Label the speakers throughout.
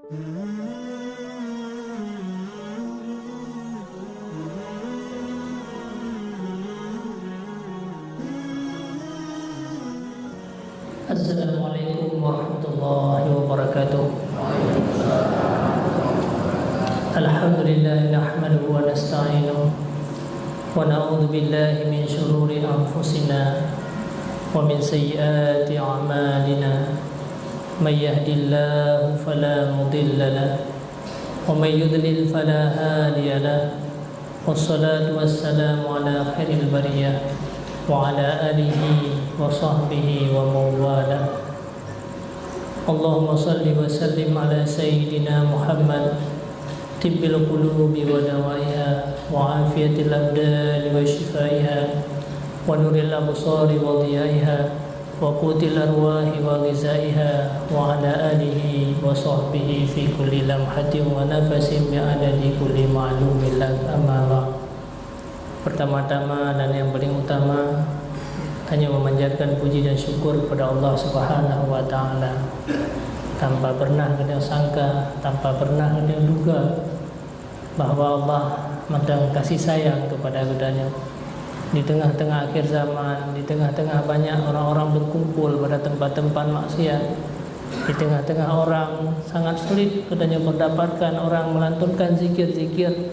Speaker 1: Assalamualaikum warahmatullahi wabarakatuh. Alhamdulillah nahmaduhu wa nasta'inuhu wa na'udzu billahi min shururi anfusina wa min sayyiati a'malina. May yahdihillahu fala mudilla lahu wa may yudlil fala hadiya lahu. Wassalatu wassalamu ala khairil bariyah wa ala alihi wa sahbihi wa mawala. Allahumma salli wa sallim ala sayyidina Muhammad tibbil qulubi wa dawaiha wa afiyatil abdani wa shifaiha wa nuril absari wa dhiyaiha wa qutil arwahi wa ghizaiha wa ala alihi wa sahbihi fi kulli lamhatin wa nafasin bi'adadi kulli ma'lumin lak. Amma ba'd. Pertama-tama dan yang paling utama, hanya memanjatkan puji dan syukur kepada Allah Subhanahu wa taala. Tanpa pernah kita sangka, tanpa pernah kita duga bahwa Allah sedang kasih sayang kepada hambanya. Di tengah-tengah akhir zaman, di tengah-tengah banyak orang-orang berkumpul pada tempat-tempat maksiat, di tengah-tengah orang sangat sulit katanya mendapatkan orang melantunkan zikir-zikir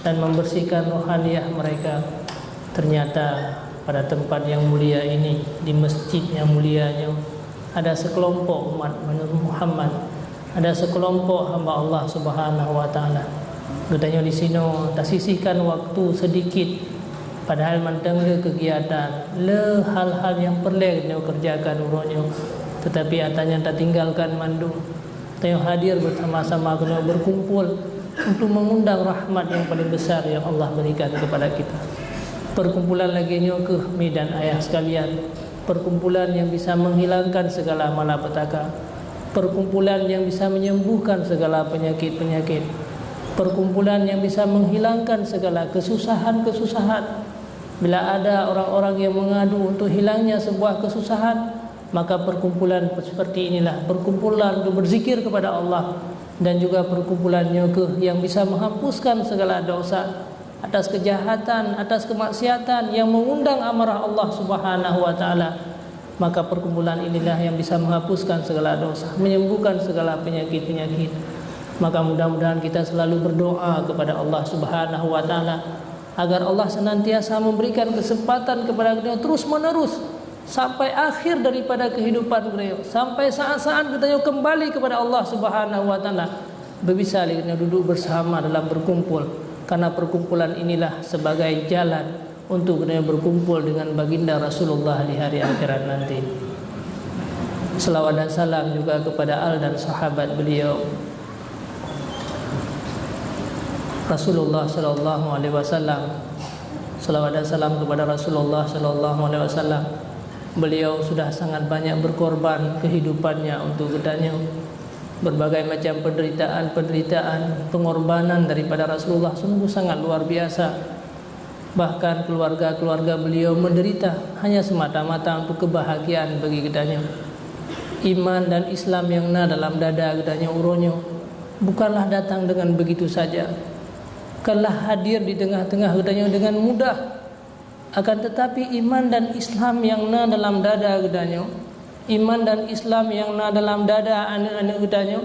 Speaker 1: dan membersihkan rohaniyah mereka. Ternyata pada tempat yang mulia ini, di masjid yang mulianya, ada sekelompok umat Muhammad, ada sekelompok hamba Allah Subhanahu wa taala. Katanya di sini tak sisihkan waktu sedikit, padahal mantang le kegiatan, le hal-hal yang perlu dia kerjakan uronyo, tetapi atanya tak tinggalkan mandu. Tayo hadir bersama-sama kena berkumpul untuk mengundang rahmat yang paling besar yang Allah berikan kepada kita. Perkumpulan lagi nyo ke mi dan ayah sekalian, perkumpulan yang bisa menghilangkan segala malapetaka, perkumpulan yang bisa menyembuhkan segala penyakit-penyakit, perkumpulan yang bisa menghilangkan segala kesusahan-kesusahan. Bila ada orang-orang yang mengadu untuk hilangnya sebuah kesusahan, maka perkumpulan seperti inilah perkumpulan untuk berzikir kepada Allah, dan juga perkumpulannya ke yang bisa menghapuskan segala dosa atas kejahatan, atas kemaksiatan yang mengundang amarah Allah Subhanahu wa taala. Maka perkumpulan inilah yang bisa menghapuskan segala dosa, menyembuhkan segala penyakit-penyakit. Maka mudah-mudahan kita selalu berdoa kepada Allah Subhanahu wa taala agar Allah senantiasa memberikan kesempatan kepada kita terus menerus sampai akhir daripada kehidupan kita, sampai saat-saat kita kembali kepada Allah Subhanahu wa taala, bisa kita duduk bersama dalam berkumpul. Karena perkumpulan inilah sebagai jalan untuk kita berkumpul dengan baginda Rasulullah di hari akhirat nanti. Selawat dan salam juga kepada al dan sahabat beliau Rasulullah sallallahu alaihi wasallam. Selawat dan salam kepada Rasulullah sallallahu alaihi wasallam. Beliau sudah sangat banyak berkorban kehidupannya untuk kitanya. Berbagai macam penderitaan, pengorbanan daripada Rasulullah sungguh sangat luar biasa. Bahkan keluarga-keluarga beliau menderita hanya semata-mata untuk kebahagiaan bagi kitanya. Iman dan Islam yang dalam dada kitanya uronyo bukanlah datang dengan begitu saja, bukanlah hadir di tengah-tengah kitanya dengan mudah. Akan tetapi iman dan Islam yang dalam dada kitanya, iman dan Islam yang dalam dada anak-anak kitanya,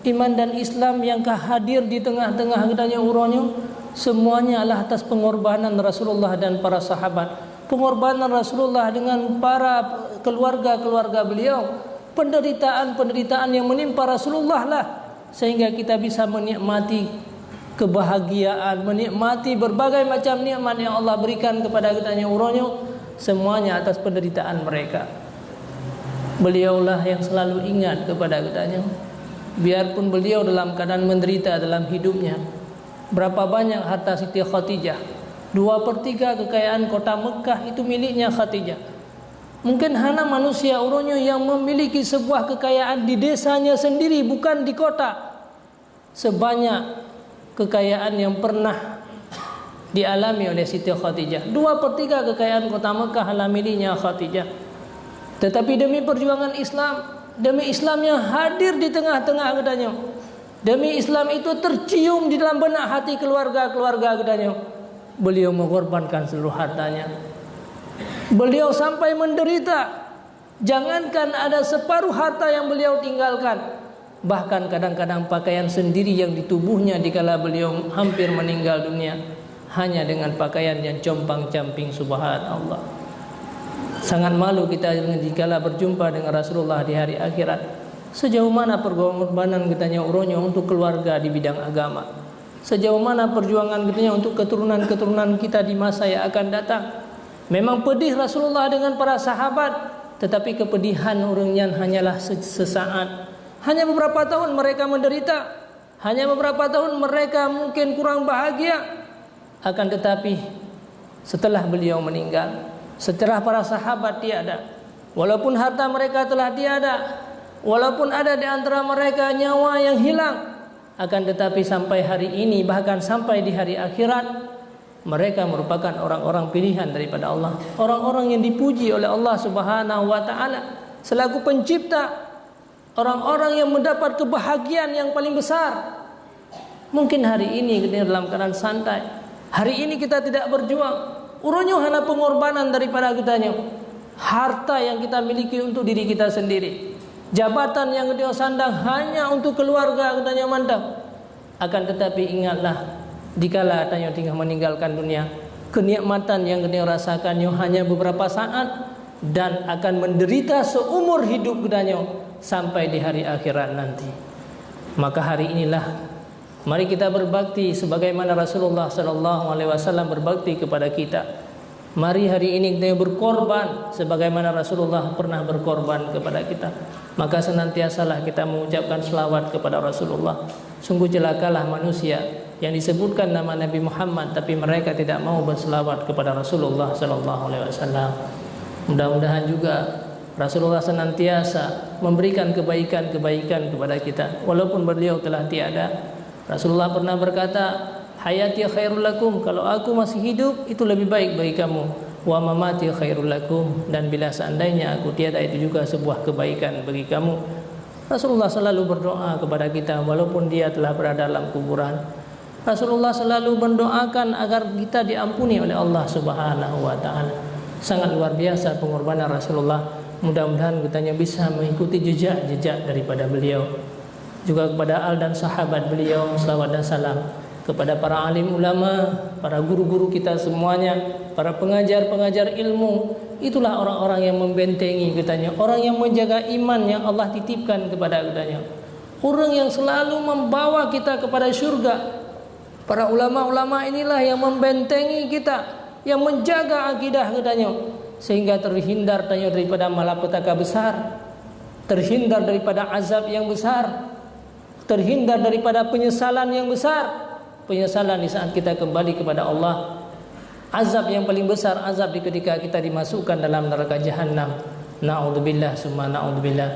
Speaker 1: iman dan Islam yang hadir di tengah-tengah kitanya uronyo, semuanya adalah atas pengorbanan Rasulullah dan para sahabat. Pengorbanan Rasulullah dengan para keluarga-keluarga beliau, penderitaan-penderitaan yang menimpa Rasulullah lah, sehingga kita bisa menikmati kebahagiaan, menikmati berbagai macam nikmat yang Allah berikan kepada kitanya uronyo, semuanya atas penderitaan mereka. Beliaulah yang selalu ingat kepada kitanya, biarpun beliau dalam keadaan menderita dalam hidupnya. Berapa banyak harta Siti Khadijah, 2/3 kekayaan kota Mekah itu miliknya Khadijah. Mungkin hanya manusia uronyo yang memiliki sebuah kekayaan di desanya sendiri, bukan di kota, sebanyak kekayaan yang pernah dialami oleh Siti Khadijah. 2/3 kekayaan kota Mekah adalah miliknya Khadijah. Tetapi demi perjuangan Islam, demi Islam yang hadir di tengah-tengah katanya, Demi Islam itu tercium di dalam benak hati keluarga-keluarga katanya. Beliau mengorbankan seluruh hartanya. Beliau sampai menderita. Jangankan ada separuh harta yang beliau tinggalkan, bahkan kadang-kadang pakaian sendiri yang di tubuhnya dikala beliau hampir meninggal dunia, hanya dengan pakaian yang compang-camping. Subhanallah. Sangat malu kita dikala berjumpa dengan Rasulullah di hari akhirat. Sejauh mana pengorbanan katanya uronya untuk keluarga di bidang agama. Sejauh mana perjuangan katanya untuk keturunan-keturunan kita di masa yang akan datang. Memang pedih Rasulullah dengan para sahabat, tetapi kepedihan orangnya hanyalah sesaat. Hanya beberapa tahun mereka menderita, hanya beberapa tahun mereka mungkin kurang bahagia. Akan tetapi setelah beliau meninggal, setelah para sahabat tiada, walaupun harta mereka telah tiada, walaupun ada di antara mereka nyawa yang hilang, akan tetapi sampai hari ini, bahkan sampai di hari akhirat, mereka merupakan orang-orang pilihan daripada Allah, orang-orang yang dipuji oleh Allah Subhanahu wa taala selaku pencipta, orang-orang yang mendapat kebahagiaan yang paling besar. Mungkin hari ini kita dalam keadaan santai, hari ini kita tidak berjuang, urunnya hanya pengorbanan daripada kitanya, harta yang kita miliki untuk diri kita sendiri, jabatan yang kita sandang hanya untuk keluarga katanya mantap. Akan tetapi ingatlah, dikala katanya tinggal meninggalkan dunia, kenikmatan yang kita rasakan hanya beberapa saat dan akan menderita seumur hidup katanya sampai di hari akhirat nanti. Maka hari inilah mari kita berbakti sebagaimana Rasulullah SAW berbakti kepada kita. Mari hari ini kita berkorban sebagaimana Rasulullah pernah berkorban kepada kita. Maka senantiasalah kita mengucapkan selawat kepada Rasulullah. Sungguh celakalah manusia yang disebutkan nama Nabi Muhammad tapi mereka tidak mau berselawat kepada Rasulullah SAW. Mudah-mudahan juga Rasulullah senantiasa memberikan kebaikan-kebaikan kepada kita walaupun beliau telah tiada. Rasulullah pernah berkata, hayati khairul lakum, kalau aku masih hidup itu lebih baik bagi kamu. Wa mamati khairul lakum, dan bila seandainya aku tiada itu juga sebuah kebaikan bagi kamu. Rasulullah selalu berdoa kepada kita walaupun dia telah berada dalam kuburan. Rasulullah selalu mendoakan agar kita diampuni oleh Allah Subhanahu wa taala. Sangat luar biasa pengorbanan Rasulullah. Mudah-mudahan kita bisa mengikuti jejak-jejak daripada beliau. Juga kepada al dan sahabat beliau selawat dan salam. Kepada para alim ulama, para guru-guru kita semuanya, para pengajar-pengajar ilmu, itulah orang-orang yang membentengi katanya, orang yang menjaga iman yang Allah titipkan kepada katanya, orang yang selalu membawa kita kepada surga. Para ulama-ulama inilah yang membentengi kita, yang menjaga akidah katanya, sehingga terhindar katanya daripada malapetaka besar, terhindar daripada azab yang besar, terhindar daripada penyesalan yang besar. Penyesalan di saat kita kembali kepada Allah, azab yang paling besar, azab di ketika kita dimasukkan dalam neraka jahanam. Na'udzubillah summa na'udzubillah.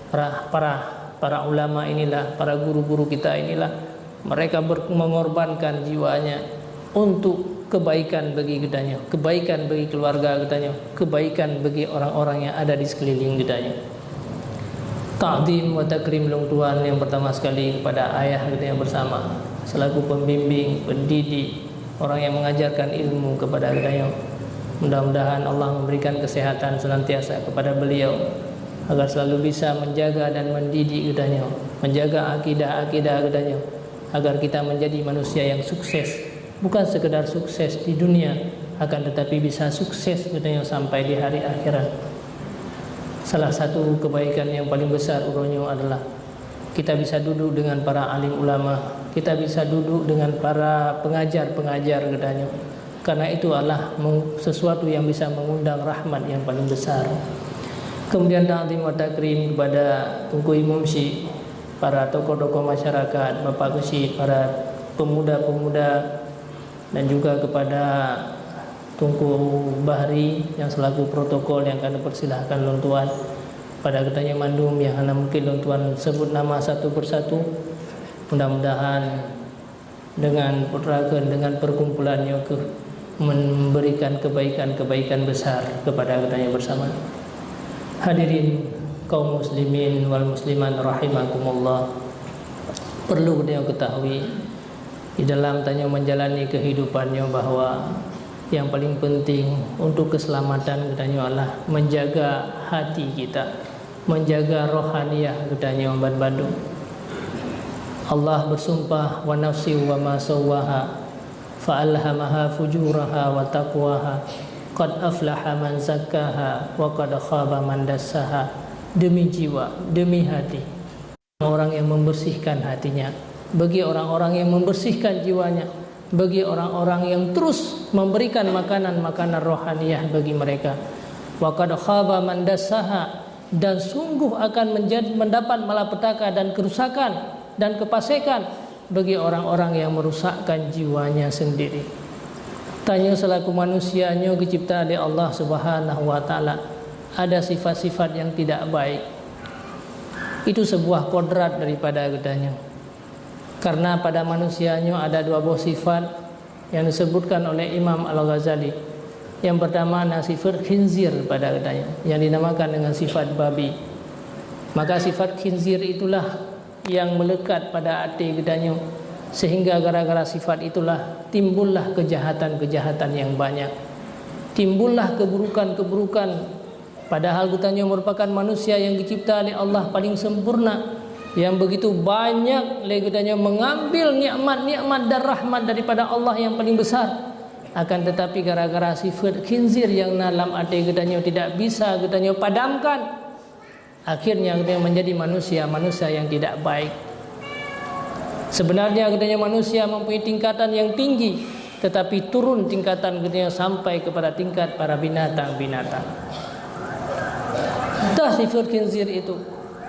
Speaker 1: Para ulama inilah, para guru-guru kita inilah, mereka mengorbankan jiwanya untuk kebaikan bagi kitanya, kebaikan bagi keluarga kitanya, kebaikan bagi orang-orang yang ada di sekeliling kitanya. Ta'zim wa takrim long Tuhan yang pertama sekali kepada ayah kita yang bersama selaku pembimbing, pendidik, orang yang mengajarkan ilmu kepada kita. Mudah-mudahan Allah memberikan kesehatan senantiasa kepada beliau agar selalu bisa menjaga dan mendidik kita, menjaga akidah-akidah kita, agar kita menjadi manusia yang sukses, bukan sekedar sukses di dunia, akan tetapi bisa sukses kita sampai di hari akhirat. Salah satu kebaikan yang paling besar uronyo adalah kita bisa duduk dengan para alim ulama, kita bisa duduk dengan para pengajar-pengajar katanya. Karena itu adalah sesuatu yang bisa mengundang rahmat yang paling besar. Kemudian ta'zim wa takrim kepada Tunku Imumsi, para tokoh-tokoh masyarakat, Bapak Kusi, para pemuda-pemuda, dan juga kepada Tunku Bahri yang selaku protokol yang akan dipersilahkan lontuan. Pada katanya mandum yang hanya mungkin lontuan sebut nama satu persatu. Mudah-mudahan dengan peragan, dengan perkumpulannya memberikan kebaikan-kebaikan besar kepada katanya bersama. Hadirin kaum muslimin wal musliman rahimakumullah. perlu dia ketahui di dalam tanya menjalani kehidupannya bahwa yang paling penting untuk keselamatan katanya adalah menjaga hati kita, menjaga rohaniyah katanya Bandung. Allah bersumpah, wa nafsi wa ma sawwaha fa alhamaha fujuraha wa taqwaha qad aflaha man zakkaha wa qad khaba man dassaha. Demi jiwa, demi hati, orang yang membersihkan hatinya, bagi orang-orang yang membersihkan jiwanya, bagi orang-orang yang terus memberikan makanan-makanan rohaniyah bagi mereka. Wa qad khaba man dassaha, dan sungguh akan mendapat malapetaka dan kerusakan dan kefasikan bagi orang-orang yang merusakkan jiwanya sendiri. Tanya selaku manusianya dicipta oleh Allah Subhanahu wa taala, ada sifat-sifat yang tidak baik. Itu sebuah kodrat daripada katanya. Karena pada manusianya ada dua buah sifat yang disebutkan oleh Imam Al-Ghazali. Yang pertama sifat khinzir pada katanya, yang dinamakan dengan sifat babi. Maka sifat khinzir itulah yang melekat pada hati katanya, sehingga gara-gara sifat itulah timbullah kejahatan-kejahatan yang banyak, timbullah keburukan-keburukan. Padahal katanya merupakan manusia yang dicipta oleh Allah paling sempurna, yang begitu banyak katanya mengambil nikmat-nikmat dan rahmat daripada Allah yang paling besar. Akan tetapi gara-gara sifat khinzir yang dalam hati katanya tidak bisa katanya padamkan, akhirnya katanya menjadi manusia yang tidak baik. Sebenarnya katanya manusia mempunyai tingkatan yang tinggi, tetapi turun tingkatan katanya sampai kepada tingkat para binatang-binatang. Sifat khinzir itu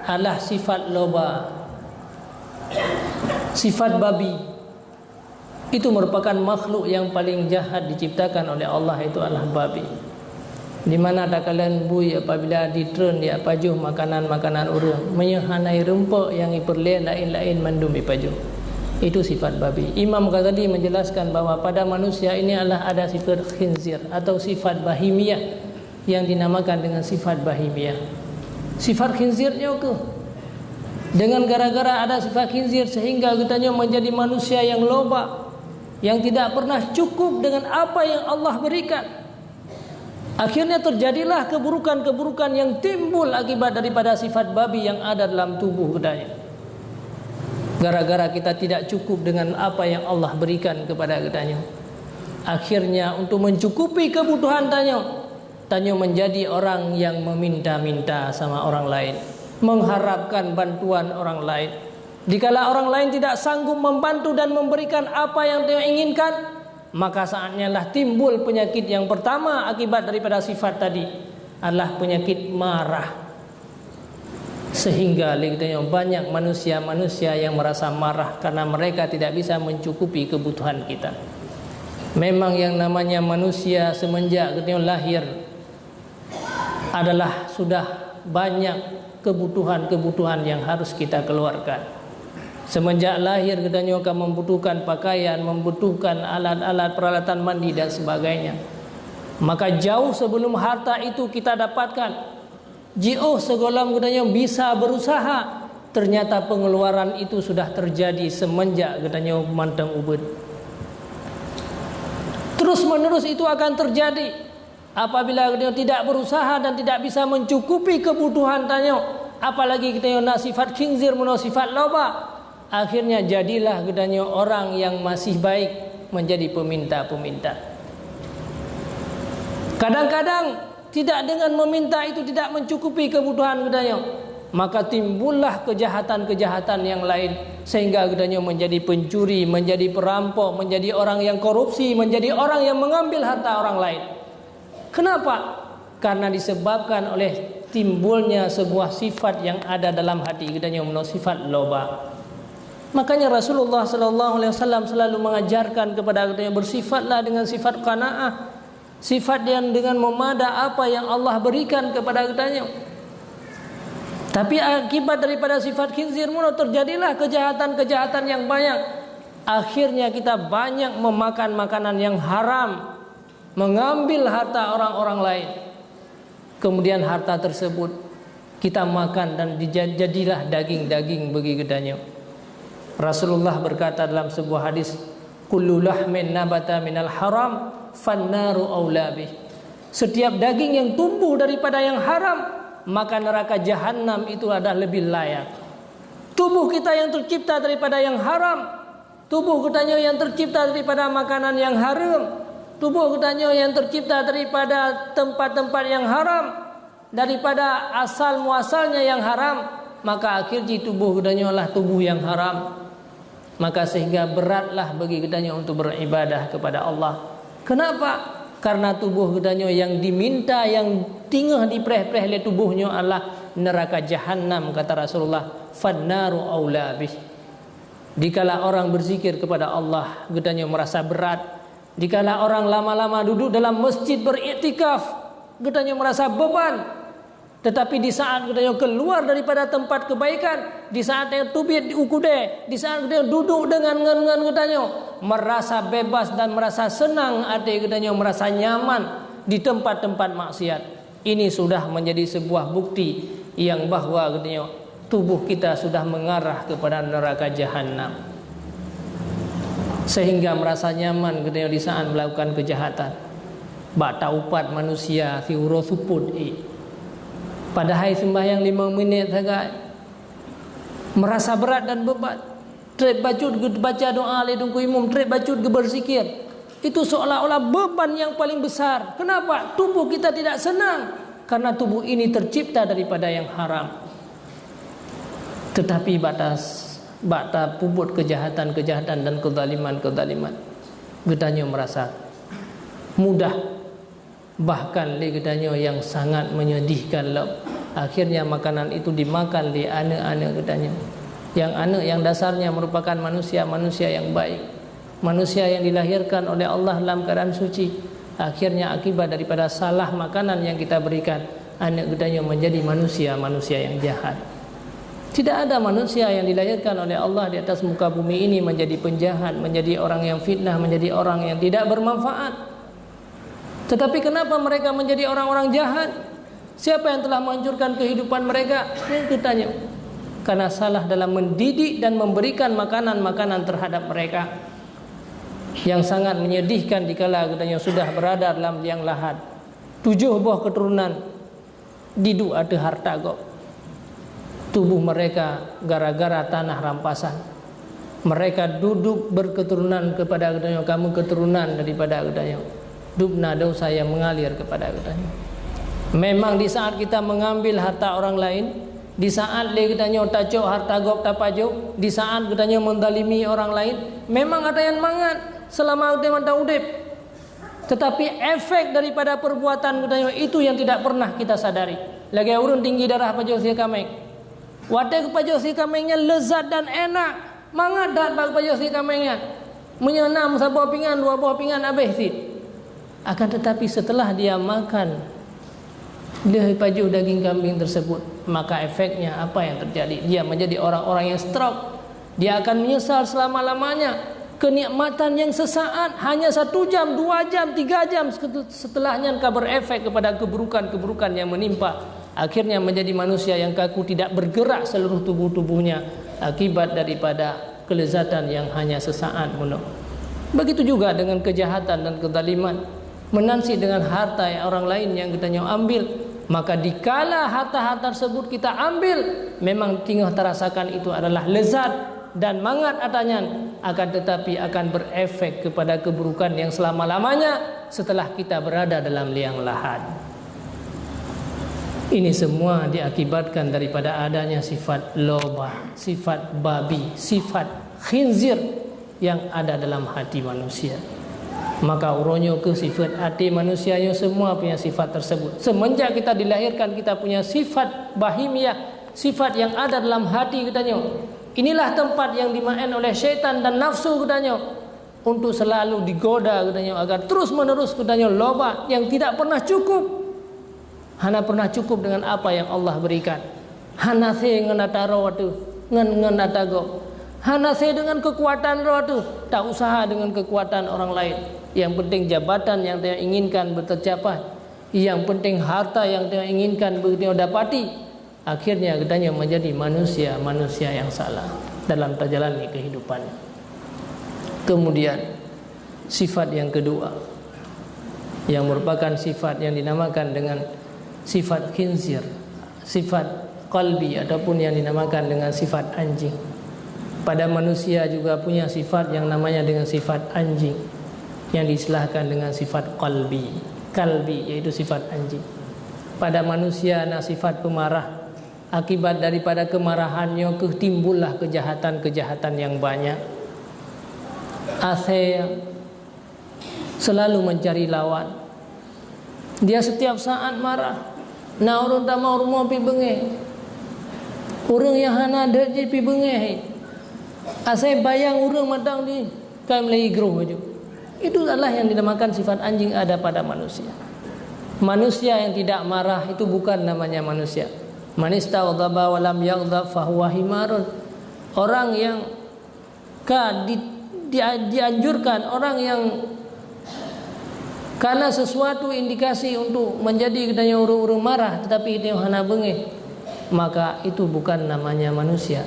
Speaker 1: adalah sifat loba, sifat babi. Itu merupakan makhluk yang paling jahat diciptakan oleh Allah, itu adalah babi. Di mana tak kalian bui apabila ditren dia pajuh makanan-makanan orang, menyehanai rempuk yang iperlain lain-lain mandum ipajuh. Itu sifat babi. Imam Ghazali menjelaskan bahwa pada manusia ini adalah ada sifat khinzir atau sifat bahimiyah yang dinamakan dengan sifat bahimiyah. Sifat khinzirnya ke dengan gara-gara ada sifat khinzir sehingga katanya menjadi manusia yang loba, yang tidak pernah cukup dengan apa yang Allah berikan. Akhirnya terjadilah keburukan-keburukan yang timbul akibat daripada sifat babi yang ada dalam tubuh katanya. Gara-gara kita tidak cukup dengan apa yang Allah berikan kepada katanya. Akhirnya untuk mencukupi kebutuhan tanya menjadi orang yang meminta-minta sama orang lain, mengharapkan bantuan orang lain. Dikala orang lain tidak sanggup membantu dan memberikan apa yang dia inginkan, maka saatnya lah timbul penyakit yang pertama akibat daripada sifat tadi adalah penyakit marah. Sehingga banyak manusia-manusia yang merasa marah karena mereka tidak bisa mencukupi kebutuhan kita. Memang yang namanya manusia semenjak lahir adalah sudah banyak kebutuhan-kebutuhan yang harus kita keluarkan. Semenjak lahir katanya akan membutuhkan pakaian, membutuhkan alat-alat peralatan mandi dan sebagainya. Maka jauh sebelum harta itu kita dapatkan, jauh sebelum katanya bisa berusaha, ternyata pengeluaran itu sudah terjadi semenjak katanya mantang ubud. Terus menerus itu akan terjadi. Apabila dia tidak berusaha dan tidak bisa mencukupi kebutuhan tanya, apalagi kita nak sifat khinzir menurut sifat loba, akhirnya jadilah katanya orang yang masih baik menjadi peminta-peminta. Kadang-kadang tidak dengan meminta itu tidak mencukupi kebutuhan katanya, maka timbullah kejahatan-kejahatan yang lain sehingga katanya menjadi pencuri, menjadi perampok, menjadi orang yang korupsi, menjadi orang yang mengambil harta orang lain. Kenapa? Karena disebabkan oleh timbulnya sebuah sifat yang ada dalam hati katanya menurut sifat loba. Makanya Rasulullah sallallahu alaihi wasallam selalu mengajarkan kepada katanya bersifatlah dengan sifat qanaah, sifat yang dengan memada apa yang Allah berikan kepada katanya. Tapi akibat daripada sifat khinzir mulut terjadilah kejahatan-kejahatan yang banyak. Akhirnya kita banyak memakan makanan yang haram, mengambil harta orang-orang lain. Kemudian harta tersebut kita makan dan jadilah daging-daging bagi katanya. Rasulullah berkata dalam sebuah hadis, kullu lahmin nabata minal haram fannaru aula bih. Setiap daging yang tumbuh daripada yang haram, maka neraka jahanam itu adalah lebih layak. Tubuh kita yang tercipta daripada yang haram, tubuh kita yang tercipta daripada makanan yang haram, tubuh kita yang tercipta daripada tempat-tempat yang haram, daripada asal muasalnya yang haram, maka akhirnya tubuh kita adalah tubuh yang haram. Maka sehingga beratlah bagi kita untuk beribadah kepada Allah. Kenapa? Karena tubuh kita yang diminta, yang tinggal dipreh-preh oleh tubuhnya adalah neraka jahanam, kata Rasulullah, fannaru aula bih. Dikala orang berzikir kepada Allah, kita merasa berat. Dikala orang lama-lama duduk dalam masjid beriktikaf, kita merasa beban. Tetapi di saat kita keluar daripada tempat kebaikan, di saat yang tubit ukude, di saat kita duduk dengan kita merasa bebas dan merasa senang, hati kita merasa nyaman di tempat-tempat maksiat. Ini sudah menjadi sebuah bukti yang bahwa tubuh kita sudah mengarah kepada neraka jahanam, sehingga merasa nyaman di saat melakukan kejahatan. Bak taupat manusia si urosuput padahal sembahyang 5 minit saja merasa berat dan beban. Trek bacut baca doa ledung ku imam, trek bacut berzikir, itu seolah-olah beban yang paling besar. Kenapa? Tubuh kita tidak senang karena tubuh ini tercipta daripada yang haram. Tetapi batas puput kejahatan-kejahatan dan kezaliman-kezaliman, getanya merasa mudah. Bahkan getanya yang sangat menyedihkan lah. Akhirnya makanan itu dimakan di anak-anak getanya. Yang anak yang dasarnya merupakan manusia-manusia yang baik, manusia yang dilahirkan oleh Allah dalam keadaan suci. Akhirnya akibat daripada salah makanan yang kita berikan, anak getanya menjadi manusia-manusia yang jahat. Tidak ada manusia yang dilahirkan oleh Allah di atas muka bumi ini menjadi penjahat, menjadi orang yang fitnah, menjadi orang yang tidak bermanfaat. Tetapi kenapa mereka menjadi orang-orang jahat? Siapa yang telah menghancurkan kehidupan mereka? Yang ditanya. Karena salah dalam mendidik dan memberikan makanan-makanan terhadap mereka. Yang sangat menyedihkan dikala katanya sudah berada dalam liang lahat. 7 buah keturunan didu ada harta kok. Tubuh mereka gara-gara tanah rampasan. Mereka duduk berketurunan kepada katanya, kamu keturunan daripada katanya. Dubna dosa yang mengalir kepada katanya. Memang di saat kita mengambil harta orang lain, di saat katanya tacok harta gop tapajo, di saat katanya mendalimi orang lain, memang ada yang mangat selama kita mata udip. Tetapi efek daripada perbuatan katanya itu yang tidak pernah kita sadari. Lagi urun tinggi darah pajo si kameng. Wadah pajo si kamengnya lezat dan enak, mangat dah pajo si kamengnya. Menyenam sebuah pinggan, 2 buah pinggan habis sih. Akan tetapi setelah dia makan dia paju daging kambing tersebut, maka efeknya apa yang terjadi? Dia menjadi orang-orang yang stroke. Dia akan menyesal selama-lamanya. Kenikmatan yang sesaat, hanya 1 jam, 2 jam, 3 jam setelahnya akan berefek kepada keburukan-keburukan yang menimpa. Akhirnya menjadi manusia yang kaku, tidak bergerak seluruh tubuhnya akibat daripada kelezatan yang hanya sesaat. Begitu juga dengan kejahatan dan kezaliman. Menansi dengan harta yang orang lain yang kita ambil, maka dikala harta-harta tersebut kita ambil, memang tinggal terasakan itu adalah lezat dan mangat adanya, akan tetapi akan berefek kepada keburukan yang selama-lamanya setelah kita berada dalam liang lahat. Ini semua diakibatkan daripada adanya sifat loba, sifat babi, sifat khinzir yang ada dalam hati manusia. Maka uronyo ke sifat hati manusianya semua punya sifat tersebut. Semenjak kita dilahirkan kita punya sifat bahimiah, sifat yang ada dalam hati katanya. Inilah tempat yang dimain oleh syaitan dan nafsu katanya, untuk selalu digoda katanya agar terus menerus katanya loba yang tidak pernah cukup. Hana pernah cukup dengan apa yang Allah berikan. Hana se ngenataro tu, ngenatago. Hana se dengan kekuatan roh tu, tak usaha dengan kekuatan orang lain. Yang penting jabatan yang dia inginkan tercapai, yang penting harta yang dia inginkan dia dapati. Akhirnya katanya menjadi manusia yang salah. dalam menjalani kehidupan. Kemudian sifat yang kedua, yang merupakan sifat yang dinamakan dengan sifat khinzir, sifat qalbi, ataupun yang dinamakan dengan sifat anjing. Pada manusia juga punya sifat yang namanya dengan sifat anjing, yang diistilahkan dengan sifat qalbi, yaitu sifat anjing. Pada manusia ada sifat pemarah. Akibat daripada kemarahannya timbullah kejahatan-kejahatan yang banyak. Asyik selalu mencari lawan. Dia setiap saat marah. Nah, orang tak mau rumah pi bengeh. Orang yang hana ada je pi bengeh. Asyik bayang orang matang di kai melai groh aja. Itu adalah yang dinamakan sifat anjing ada pada manusia. Manusia yang tidak marah itu bukan namanya manusia. Man istaghdaba wa lam yaghdab fa huwa himarun. Orang yang dianjurkan, orang yang karena sesuatu indikasi untuk menjadi kedanya urung-urung marah tetapi dia hana bengeh, maka itu bukan namanya manusia.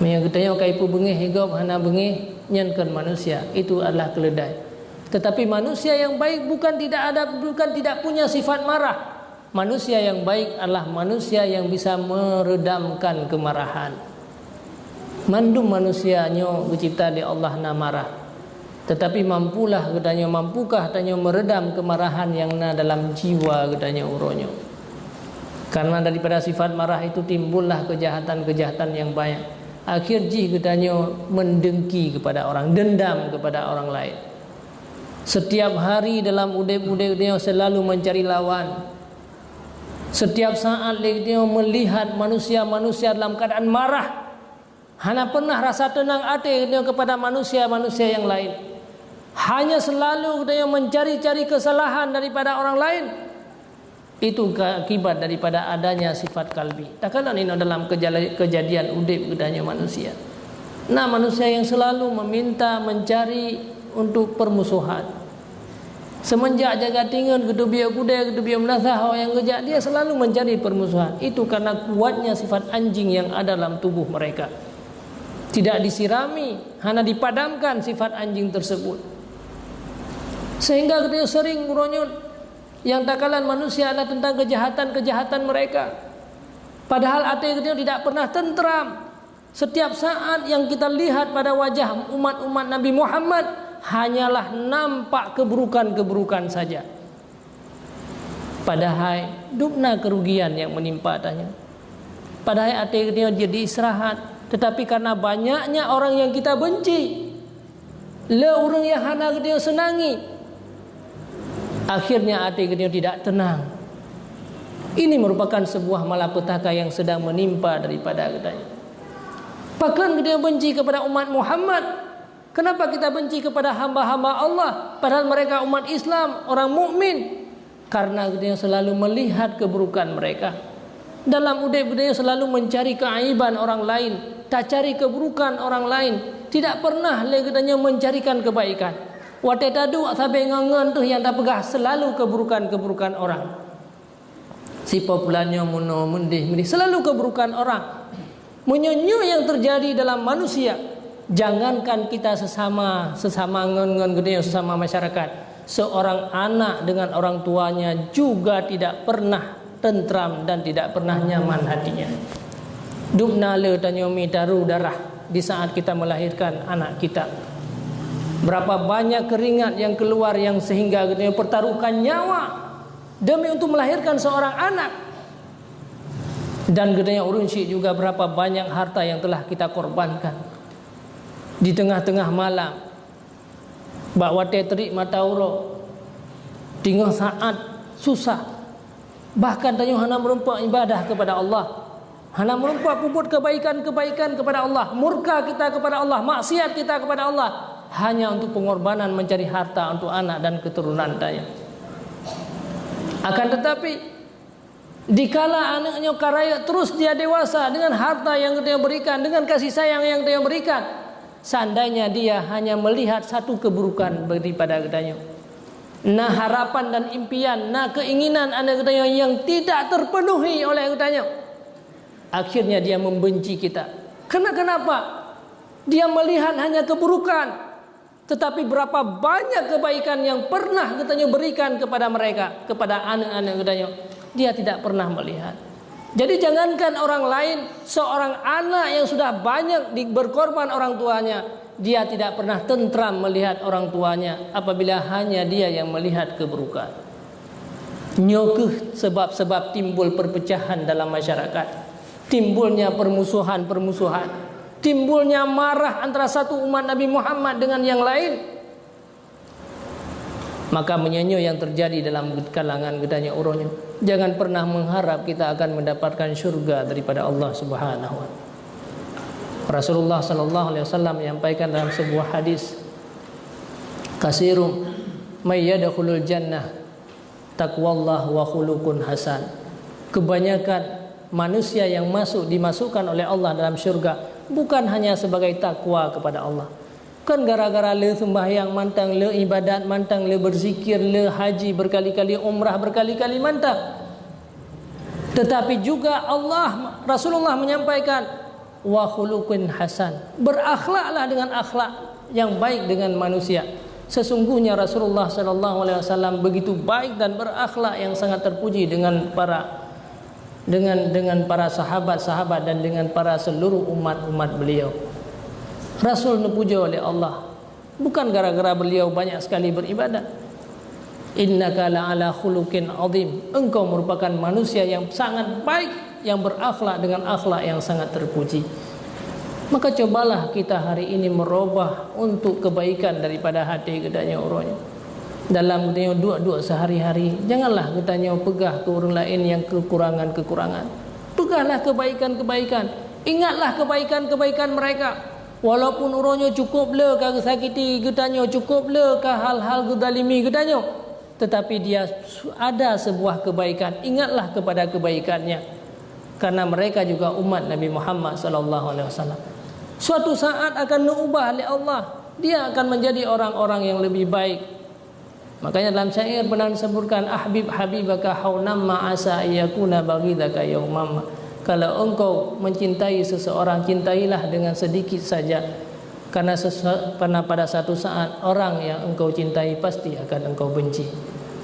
Speaker 1: Yang kedanya kaipu bengeh higop hana bengeh nyankan manusia, itu adalah keledai. Tetapi manusia yang baik bukan tidak punya sifat marah. Manusia yang baik adalah manusia yang bisa meredamkan kemarahan. Mandum manusianya dicipta di Allah na marah, tetapi mampukah katanya meredam kemarahan yang na dalam jiwa katanya uronyo. Karena daripada sifat marah itu timbullah kejahatan-kejahatan yang banyak. Akhir katanya mendengki kepada orang, dendam kepada orang lain. Setiap hari dalam udep-udep dia selalu mencari lawan. Setiap saat dia melihat manusia-manusia dalam keadaan marah. Hana pernah rasa tenang hati dia kepada manusia-manusia yang lain. Hanya selalu dia mencari-cari kesalahan daripada orang lain. Itu akibat daripada adanya sifat kalbi. Takkanlah ini dalam kejadian udip kedanya manusia. Nah, manusia yang selalu meminta, mencari untuk permusuhan. Semenjak jaga tinggal kedubia kuda, kedubia menasah yang kejak, dia selalu mencari permusuhan. Itu karena kuatnya sifat anjing yang ada dalam tubuh mereka. Tidak disirami, hanya dipadamkan sifat anjing tersebut. Sehingga dia sering meronyot. Yang takalan manusia adalah tentang kejahatan-kejahatan mereka. Padahal hati dia tidak pernah tentram. Setiap saat yang kita lihat pada wajah umat-umat Nabi Muhammad hanyalah nampak keburukan-keburukan saja. Padahal dupna kerugian yang menimpa tanya. Padahal hati dia jadi istirahat. Tetapi karena banyaknya orang yang kita benci, orang yang hana dia senangi, akhirnya hati dia tidak tenang. Ini merupakan sebuah malapetaka yang sedang menimpa daripada katanya. Bahkan dia benci kepada umat Muhammad. Kenapa kita benci kepada hamba-hamba Allah padahal mereka umat Islam, orang mukmin? Karena dia selalu melihat keburukan mereka. Dalam udai-udai selalu mencari keaiban orang lain, tak cari keburukan orang lain. Tidak pernah katanya mencarikan kebaikan. Wate tadu sampai ngangan tu yang tak pegah selalu keburukan-keburukan orang. Si populannya muno mendih selalu keburukan orang. Menyenyu yang terjadi dalam manusia. Jangankan kita sesama ngen gede sesama masyarakat, seorang anak dengan orang tuanya juga tidak pernah tentram dan tidak pernah nyaman hatinya. Dubna le tanyomi daru darah di saat kita melahirkan anak kita. Berapa banyak keringat yang keluar yang sehingga kita pertaruhkan nyawa demi untuk melahirkan seorang anak. Dan gedenya urunsi juga berapa banyak harta yang telah kita korbankan. Di tengah-tengah malam bawa tetrik matauro tinggal saat susah, bahkan tanya hana merempak ibadah kepada Allah, hana merempak puput kebaikan-kebaikan kepada Allah, murka kita kepada Allah, maksiat kita kepada Allah, hanya untuk pengorbanan mencari harta untuk anak dan keturunan tanya. Akan tetapi dikala anaknya karaya terus dia dewasa dengan harta yang dia berikan, dengan kasih sayang yang dia berikan, seandainya dia hanya melihat satu keburukan daripada katanya, nah harapan dan impian, nah keinginan anak katanya yang tidak terpenuhi oleh katanya, akhirnya dia membenci kita. Kenapa? Dia melihat hanya keburukan. Tetapi berapa banyak kebaikan yang pernah katanya berikan kepada mereka, kepada anak-anak katanya, dia tidak pernah melihat. Jadi jangankan orang lain, seorang anak yang sudah banyak berkorban orang tuanya, dia tidak pernah tentram melihat orang tuanya apabila hanya dia yang melihat keburukan. Nyokuh sebab-sebab timbul perpecahan dalam masyarakat, timbulnya permusuhan-permusuhan, timbulnya marah antara satu umat Nabi Muhammad dengan yang lain. Maka menyenyo yang terjadi dalam kalangan gedanya uronya, jangan pernah mengharap kita akan mendapatkan syurga daripada Allah Subhanahu wa taala. Rasulullah sallallahu alaihi wasallam menyampaikan dalam sebuah hadis, kasirum may yadkhulul jannah taqwallah wa khuluqun hasan. Kebanyakan manusia yang dimasukkan oleh Allah dalam syurga bukan hanya sebagai takwa kepada Allah. Kan gara-gara le sembahyang mantang, le ibadat mantang, le berzikir, le haji berkali-kali, umrah berkali-kali mantang. Tetapi juga Rasulullah menyampaikan wa khuluqun hasan. Berakhlaklah dengan akhlak yang baik dengan manusia. Sesungguhnya Rasulullah sallallahu alaihi wasallam begitu baik dan berakhlak yang sangat terpuji dengan para sahabat-sahabat dan dengan para seluruh umat-umat beliau. Rasul dipuja oleh Allah bukan gara-gara beliau banyak sekali beribadah. Innaka la'ala khuluqin azim. Engkau merupakan manusia yang sangat baik, yang berakhlak dengan akhlak yang sangat terpuji. Maka cobalah kita hari ini merubah untuk kebaikan daripada hati gedanya orangnya. Dalam dua sehari-hari, janganlah kita pegah ke orang lain yang kekurangan-kekurangan. Pegahlah kebaikan-kebaikan. Ingatlah kebaikan-kebaikan mereka. Walaupun orangnya cukup le ke sakiti kita cukup le ke hal-hal gedalimi kita, tetapi dia ada sebuah kebaikan. Ingatlah kepada kebaikannya, karena mereka juga umat Nabi Muhammad sallallahu alaihi wasallam. Suatu saat akan diubah oleh Allah. Dia akan menjadi orang-orang yang lebih baik. Makanya dalam syair pernah disebutkan, ahbib habibaka haunam ma'asa yakuna baghidaka yaumam. Kalau engkau mencintai seseorang, cintailah dengan sedikit saja, karena pada satu saat orang yang engkau cintai pasti akan engkau benci.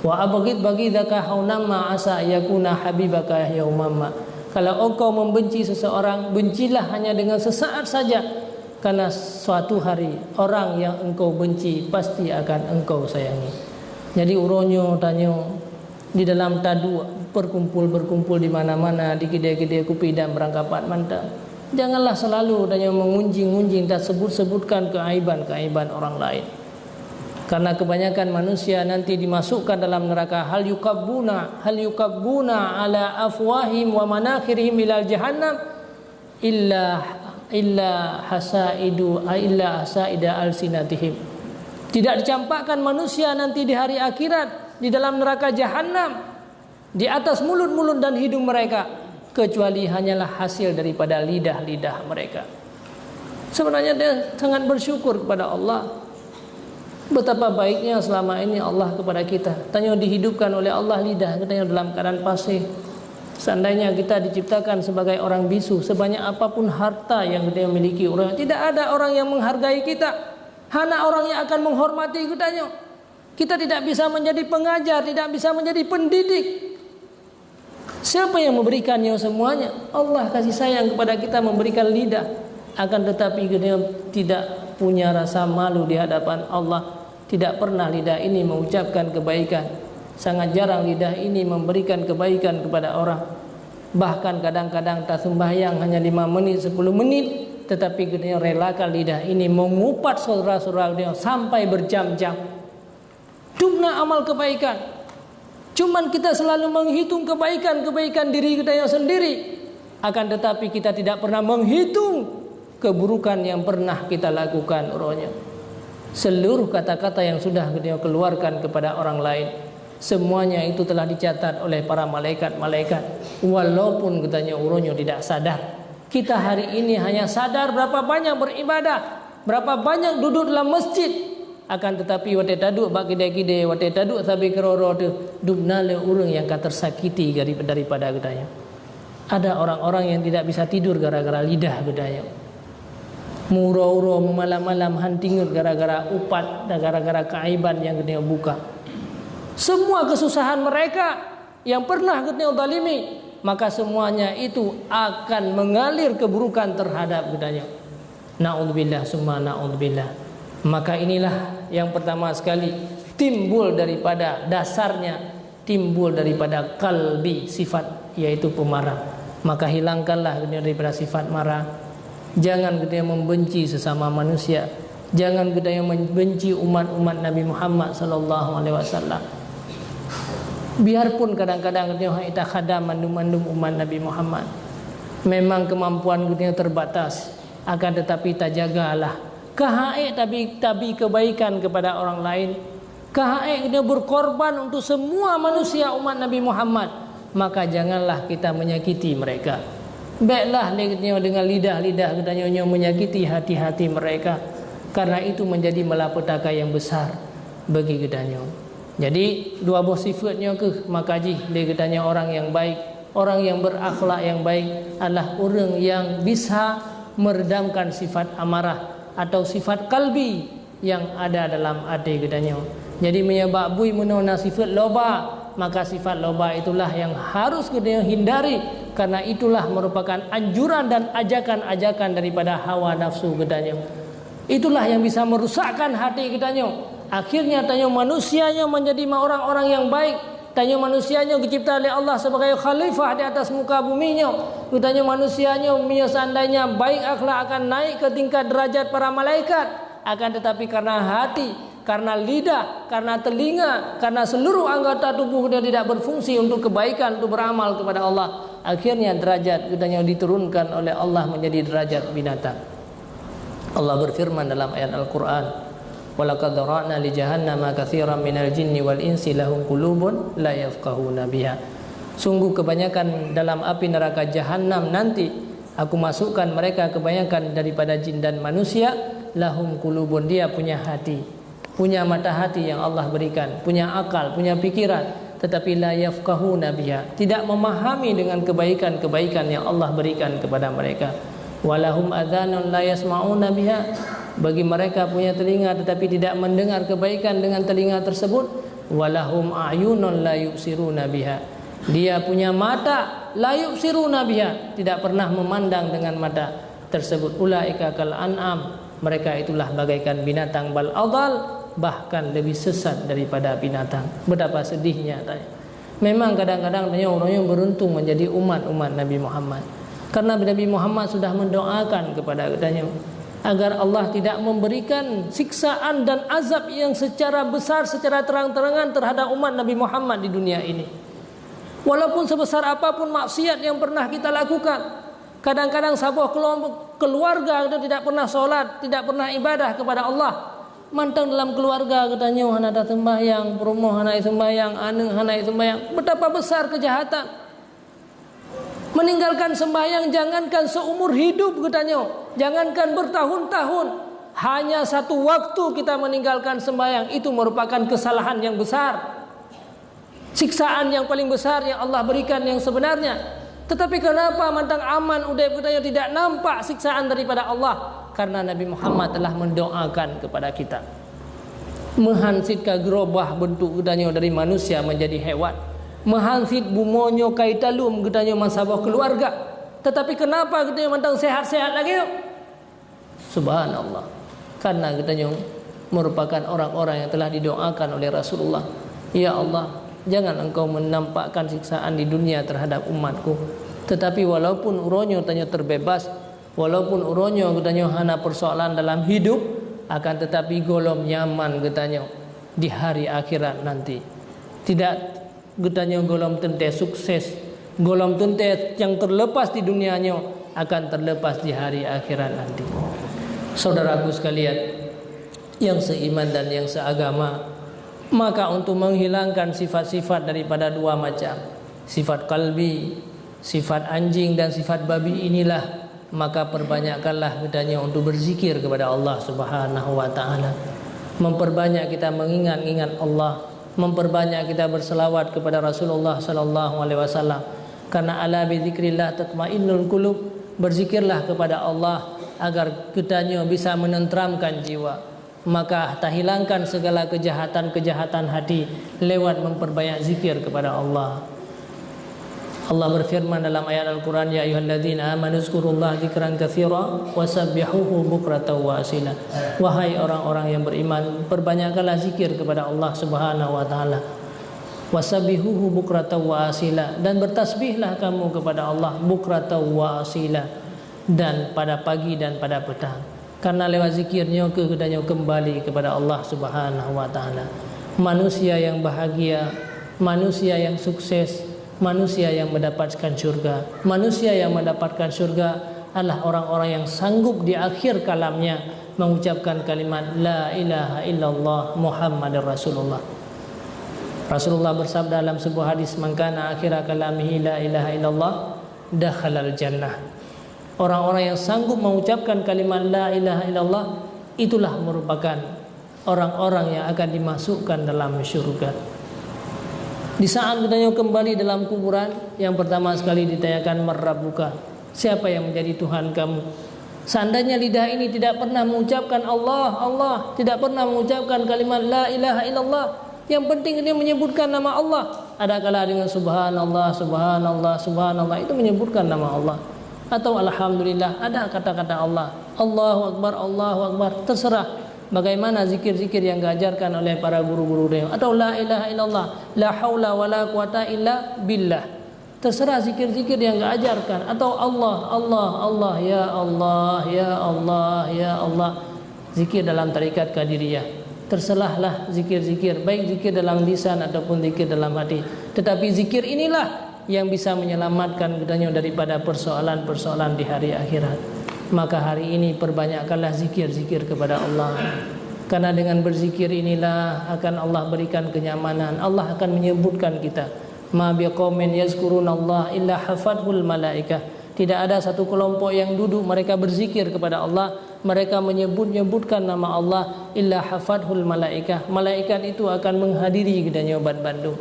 Speaker 1: Wa abghid baghidaka haunam ma'asa yakuna habibaka yaumam. Kalau engkau membenci seseorang, bencilah hanya dengan sesaat saja, karena suatu hari orang yang engkau benci pasti akan engkau sayangi. Jadi uronyo tanyo di dalam tadu berkumpul di mana-mana, di kedai-kedai kopi dan berangkapat mantap. Janganlah selalu tanyo mengunjing-unjing dan sebut-sebutkan keaiban-keaiban orang lain. Karena kebanyakan manusia nanti dimasukkan dalam neraka. Hal yukabbuna ala afwahim wa manakhirihim ilal jahannam illa hasaida alsinatihim. Tidak dicampakkan manusia nanti di hari akhirat di dalam neraka jahanam di atas mulut-mulut dan hidung mereka, kecuali hanyalah hasil daripada lidah-lidah mereka. Sebenarnya dia sangat bersyukur kepada Allah. Betapa baiknya selama ini Allah kepada kita. Tanya dihidupkan oleh Allah lidah kita dalam keadaan pasif. Seandainya kita diciptakan sebagai orang bisu, sebanyak apapun harta yang kita miliki, tidak ada orang yang menghargai kita. Hanya orang yang akan menghormati kita. Kita tidak bisa menjadi pengajar, tidak bisa menjadi pendidik. Siapa yang memberikannya semuanya? Allah kasih sayang kepada kita memberikan lidah. Akan tetapi kita tidak punya rasa malu di hadapan Allah. Tidak pernah lidah ini mengucapkan kebaikan. Sangat jarang lidah ini memberikan kebaikan kepada orang. Bahkan kadang-kadang tak sembahyang hanya 5 menit, 10 menit, tetapi kita relakan lidah ini mengupat saudara-saudara dia sampai berjam-jam. Dumna amal kebaikan. Cuman kita selalu menghitung kebaikan-kebaikan diri kita yang sendiri. Akan tetapi kita tidak pernah menghitung keburukan yang pernah kita lakukan. Seluruh kata-kata yang sudah kita keluarkan kepada orang lain, semuanya itu telah dicatat oleh para malaikat-malaikat. Walaupun katanya uronyo tidak sadar. Kita hari ini hanya sadar berapa banyak beribadah, berapa banyak duduk dalam masjid. Akan tetapi wate taduk bak kide-kide, wate taduk sabi keroro tu dubnale urang yang tersakiti daripada gedanya. Ada orang-orang yang tidak bisa tidur gara-gara lidah gedanya. murau-urau malam-malam hantingut gara-gara upat dan gara-gara keaiban yang kena buka. Semua kesusahan mereka yang pernah kena zalimi, maka semuanya itu akan mengalir keburukan terhadap katanya. Na'udzubillah summa na'udzubillah. Maka inilah yang pertama sekali timbul daripada dasarnya, timbul daripada kalbi, sifat yaitu pemarah. Maka hilangkanlah daripada sifat marah. Jangan kita membenci sesama manusia. Jangan kita membenci umat-umat Nabi Muhammad sallallahu alaihi wasallam. Biarpun kadang-kadang kita khadam mandum-mandum umat Nabi Muhammad, memang kemampuan kita terbatas, akan tetapi tak jagalah kahai tapi kebaikan kepada orang lain. Kahai kita berkorban untuk semua manusia umat Nabi Muhammad, maka janganlah kita menyakiti mereka. Baiklah dengan lidah-lidah kita nyonya menyakiti hati-hati mereka, karena itu menjadi malapetaka yang besar bagi kita nyonya. Jadi dua buah sifatnya ke makaji dia katanya orang yang baik, orang yang berakhlak yang baik adalah orang yang bisa meredamkan sifat amarah atau sifat kalbi yang ada dalam hati katanya. Jadi menyebabui menona sifat loba, maka sifat loba itulah yang harus kita hindari, karena itulah merupakan anjuran dan ajakan-ajakan daripada hawa nafsu katanya. Itulah yang bisa merusakkan hati katanya. Akhirnya tanya manusianya menjadi orang-orang yang baik. Tanya manusianya dicipta oleh Allah sebagai khalifah di atas muka buminya. Tanya manusianya seandainya baik akhlak akan naik ke tingkat derajat para malaikat. Akan tetapi karena hati, karena lidah, karena telinga, karena seluruh anggota tubuh dia tidak berfungsi untuk kebaikan, untuk beramal kepada Allah, akhirnya derajat katanya diturunkan oleh Allah menjadi derajat binatang. Allah berfirman dalam ayat Al-Quran, walaqad dhara'na li jahannama katsiran minal jinni wal insi lahum qulubun la yafqahuna biha. Sungguh kebanyakan dalam api neraka jahanam nanti aku masukkan mereka kebanyakan daripada jin dan manusia, lahum qulubun, dia punya hati, punya mata hati yang Allah berikan, punya akal, punya pikiran, tetapi la yafqahuna biha, tidak memahami dengan kebaikan-kebaikan yang Allah berikan kepada mereka. Walahum adhanun la yasma'una biha, bagi mereka punya telinga tetapi tidak mendengar kebaikan dengan telinga tersebut. Walahum a'yunun la yubsiruna biha, dia punya mata la yubsiruna biha, tidak pernah memandang dengan mata tersebut. Ulaika kal an'am, mereka itulah bagaikan binatang, bal adal, bahkan lebih sesat daripada binatang. Betapa sedihnya tanya. Memang kadang-kadang orang yang beruntung menjadi umat-umat Nabi Muhammad, karena Nabi Muhammad sudah mendoakan kepada katanya agar Allah tidak memberikan siksaan dan azab yang secara besar, secara terang-terangan terhadap umat Nabi Muhammad di dunia ini. Walaupun sebesar apapun maksiat yang pernah kita lakukan, kadang-kadang sebuah keluarga kita tidak pernah solat, tidak pernah ibadah kepada Allah. Mantang dalam keluarga katanya hana datang sembahyang, perumahan hana sembahyang, anak hana sembahyang. Betapa besar kejahatan. Meninggalkan sembahyang jangankan seumur hidup katanya, jangankan bertahun-tahun, hanya satu waktu kita meninggalkan sembahyang itu merupakan kesalahan yang besar, siksaan yang paling besar yang Allah berikan yang sebenarnya. Tetapi kenapa mantang aman udah katanya tidak nampak siksaan daripada Allah? Karena Nabi Muhammad telah mendoakan kepada kita, menghansitkan gerobah bentuk katanya dari manusia menjadi hewan, menghansit bumonyo kaitalum katanya masabah keluarga. Tetapi kenapa katanya mantang sehat-sehat lagi yuk? Subhanallah, karena katanya merupakan orang-orang yang telah didoakan oleh Rasulullah. Ya Allah, jangan engkau menampakkan siksaan di dunia terhadap umatku, tetapi walaupun uronyo tanya terbebas, walaupun uronyo katanya hana persoalan dalam hidup, akan tetapi golom nyaman katanya di hari akhirat nanti. Tidak katanya golom tente sukses, golom tente yang terlepas di dunianya akan terlepas di hari akhirat nanti. Saudaraku sekalian yang seiman dan yang seagama, maka untuk menghilangkan sifat-sifat daripada dua macam, sifat kalbi, sifat anjing dan sifat babi inilah, maka perbanyakkanlah katanya untuk berzikir kepada Allah Subhanahu wa taala. Memperbanyak kita mengingat-ingat Allah, memperbanyak kita berselawat kepada Rasulullah sallallahu alaihi wasallam. Karena ala bi dzikrillah tatmainnul qulub, berzikirlah kepada Allah, agar kitanya bisa menenteramkan jiwa. Maka tak hilangkan segala kejahatan-kejahatan hati lewat memperbanyak zikir kepada Allah. Allah berfirman dalam ayat Al-Quran, ya ayyuhalladzina amanu zkurullaha dzikran katsira wasabbihuhu bukratan wa asila. Wahai orang-orang yang beriman, perbanyakkanlah zikir kepada Allah Subhanahu wa taala. Wasabbihuhu bukratan wa asila, dan bertasbihlah kamu kepada Allah bukratan wa asila, dan pada pagi dan pada petang. Karena lewat zikirnya kemudiannya kembali kepada Allah Subhanahu wa taala. Manusia yang bahagia, manusia yang sukses, manusia yang mendapatkan surga. Manusia yang mendapatkan surga adalah orang-orang yang sanggup di akhir kalamnya mengucapkan kalimat la ilaha illallah Muhammadur Rasulullah. Rasulullah bersabda dalam sebuah hadis, man kana akhir kalamihi la ilaha illallah dakhalal jannah. Orang-orang yang sanggup mengucapkan kalimat la ilaha illallah itulah merupakan orang-orang yang akan dimasukkan dalam surga. Di saat kita kembali dalam kuburan, yang pertama sekali ditanyakan marrabuka, siapa yang menjadi Tuhan kamu? Seandainya lidah ini tidak pernah mengucapkan Allah, Allah, tidak pernah mengucapkan kalimat la ilaha illallah, yang penting dia menyebutkan nama Allah. Adakala dengan subhanallah, subhanallah, subhanallah itu menyebutkan nama Allah. Atau alhamdulillah, ada kata-kata Allah, Allahu Akbar, Allahu Akbar, terserah bagaimana zikir-zikir yang diajarkan oleh para guru-guru dia. Atau la ilaha illallah, la haula wala quwata illa billah, terserah zikir-zikir yang diajarkan. Atau Allah, Allah, Allah, ya Allah, ya Allah, ya Allah, zikir dalam tarikat Qadiriyah. Terserahlah zikir-zikir, baik zikir dalam lisan ataupun zikir dalam hati. Tetapi zikir inilah yang bisa menyelamatkan kita daripada persoalan-persoalan di hari akhirat. Maka hari ini perbanyakkanlah zikir-zikir kepada Allah. Karena dengan berzikir inilah akan Allah berikan kenyamanan. Allah akan menyebutkan kita. Ma biqaumin yazkurunallah illa hafadhul malaikah. Tidak ada satu kelompok yang duduk mereka berzikir kepada Allah, mereka menyebutkan nama Allah, illa hafadhul malaikah. Malaikat itu akan menghadiri kedanya obat Bandung.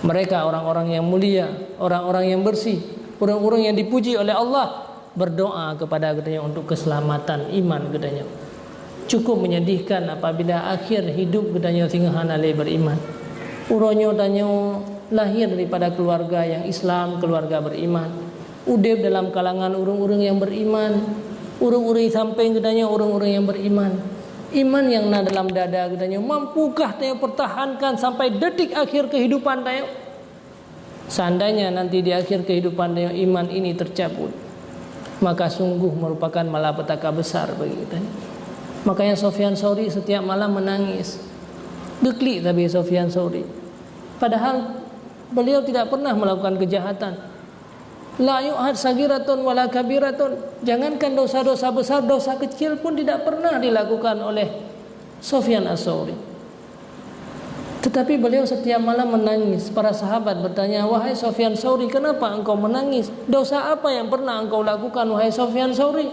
Speaker 1: Mereka orang-orang yang mulia, orang-orang yang bersih, orang-orang yang dipuji oleh Allah, berdoa kepada katanya untuk keselamatan iman katanya. Cukup menyedihkan apabila akhir hidup katanya singgahan ale beriman. Uronyo tanya lahir daripada keluarga yang Islam, keluarga beriman. Udep dalam kalangan orang-orang yang beriman, orang-orang samping katanya orang-orang yang beriman. Iman yang ada dalam dada katanya, mampukah tanya pertahankan sampai detik akhir kehidupan tanya? Seandainya nanti di akhir kehidupan tanya iman ini tercabut, maka sungguh merupakan malapetaka besar bagi kita. Makanya Sufyan Tsauri setiap malam menangis. Deklik tapi Sufyan Tsauri. Padahal beliau tidak pernah melakukan kejahatan. La yu'ad sagiratun wala kabiratun. Jangankan dosa-dosa besar, dosa kecil pun tidak pernah dilakukan oleh Sufyan Tsauri. Tetapi beliau setiap malam menangis. Para sahabat bertanya, wahai Sufyan Tsauri, kenapa engkau menangis? Dosa apa yang pernah engkau lakukan wahai Sufyan Tsauri?